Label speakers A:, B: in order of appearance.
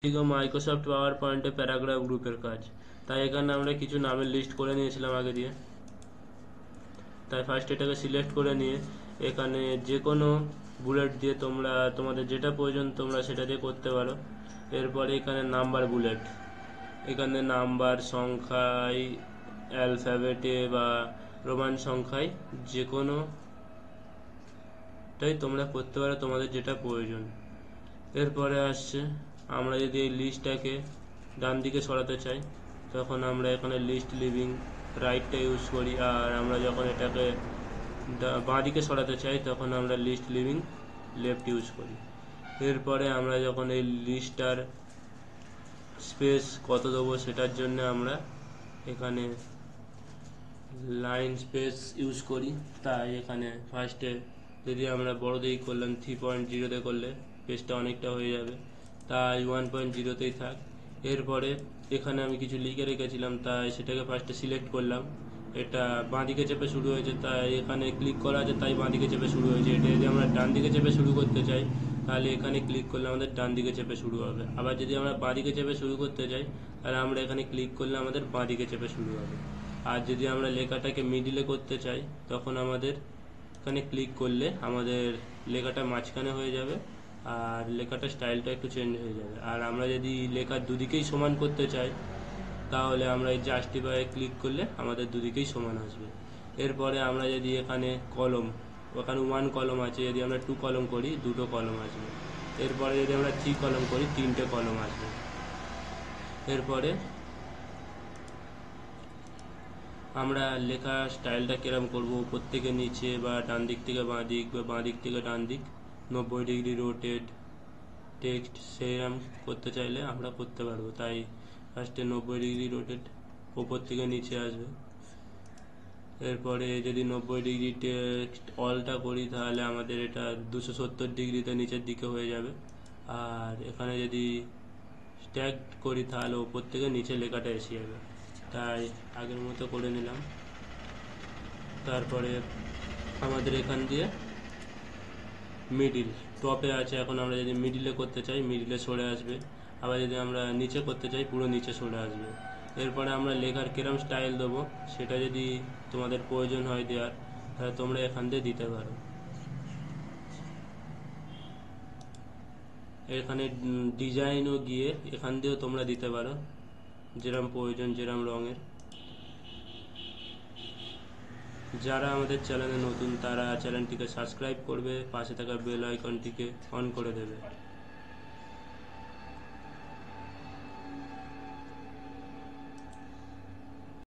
A: Microsoft পাওয়ার পয়েন্টে paragraph গ্রুপের কাজ। তাই এখানে আমরা কিছু নামের লিস্ট করে নিয়েছিলাম আগে দিয়ে। তাই ফার্স্ট এটাকে সিলেক্ট করে নিয়ে এখানে যে কোনো বুলেট দিয়ে তোমরা তোমাদের যেটা প্রয়োজন তোমরা সেটা দিয়ে করতে পারো। এরপরে এখানে নাম্বার বুলেট, এখানে নাম্বার সংখ্যায়, অ্যালফাবেটে বা রোমান সংখ্যায় যে কোনোটাই তোমরা করতে পারো তোমাদের যেটা প্রয়োজন। এরপরে আসছে আমরা যদি এই লিস্টটাকে ডান দিকে সরাতে চাই তখন আমরা এখানে লিস্ট লিভিং রাইটটা ইউজ করি, আর আমরা যখন এটাকে বাঁ দিকে সরাতে চাই তখন আমরা লিস্ট লিভিং লেফট ইউজ করি। এরপরে আমরা যখন এই লিস্টটার স্পেস কত দেবো সেটার জন্য আমরা এখানে লাইন স্পেস ইউজ করি। তাই এখানে ফার্স্টে যদি আমরা বড় দিকে করলাম 3.0 করলে পেজটা অনেকটা হয়ে যাবে, তাই 1.0তেই থাক। এরপরে এখানে আমি কিছু লিখে রেখেছিলাম তাই সেটাকে ফার্স্টে সিলেক্ট করলাম। এটা বাঁ দিকে চেপে শুরু হয়েছে তাই এখানে ক্লিক করা আছে, তাই বাঁ দিকে চেপে শুরু হয়েছে। এটা যদি আমরা ডান দিকে চেপে শুরু করতে চাই তাহলে এখানে ক্লিক করলে আমাদের ডান দিকে চেপে শুরু হবে। আবার যদি আমরা বাঁ দিকে চেপে শুরু করতে চাই তাহলে আমরা এখানে ক্লিক করলে আমাদের বাঁ দিকে চেপে শুরু হবে। আর যদি আমরা লেখাটাকে মিডিলে করতে চাই তখন আমাদের এখানে ক্লিক করলে আমাদের লেখাটা মাঝখানে হয়ে যাবে আর লেখাটার স্টাইলটা একটু চেঞ্জ হয়ে যাবে। আর আমরা যদি লেখার দুদিকেই সমান করতে চাই তাহলে আমরা এই জাস্টিফাই ক্লিক করলে আমাদের দুদিকেই সমান আসবে। এরপরে আমরা যদি এখানে কলম, ওখানে 1 কলম আছে, যদি আমরা 2 কলম করি 2টো কলম আসবে। এরপরে যদি আমরা 3 কলম করি 3টে কলম আসবে। এরপরে আমরা লেখা স্টাইলটা কিরম করব, উপর থেকে নিচে বা ডান দিক থেকে বাঁ দিক বা বাঁ দিক থেকে ডান দিক, 90 ডিগ্রি রোটেট টেক্সট সেরকম করতে চাইলে আমরা করতে পারবো। তাই ফার্স্টে 90 ডিগ্রি রোটেট উপর থেকে নিচে আসবে। এরপরে যদি 90 ডিগ্রি টেক্সট অলটা করি তাহলে আমাদের এটা 270 ডিগ্রিতে নিচের দিকে হয়ে যাবে। আর এখানে যদি স্ট্যাক করি তাহলে উপর থেকে নিচে লেখাটা এসে যাবে। তাই আগের মতো করে নিলাম। তারপরে আমাদের এখান দিয়ে মিডিল টপে আছে, এখন আমরা যদি মিডিলে করতে চাই মিডিলে সরে আসবে। আবার যদি আমরা নিচে করতে চাই পুরো নিচে সরে আসবে। এরপরে আমরা লেখার কিরম স্টাইল দেবো সেটা যদি তোমাদের প্রয়োজন হয় দেওয়ার তাহলে তোমরা এখান দিয়ে দিতে পারো। এখানে ডিজাইনও গিয়ে এখান দিয়েও তোমরা দিতে পারো যেরম প্রয়োজন, যেরম রঙের। যারা আমাদের চ্যানেলে নতুন তারা চ্যানেলটিকে সাবস্ক্রাইব করবে, পাশে থাকা বেল আইকনটিকে অন করে দেবে।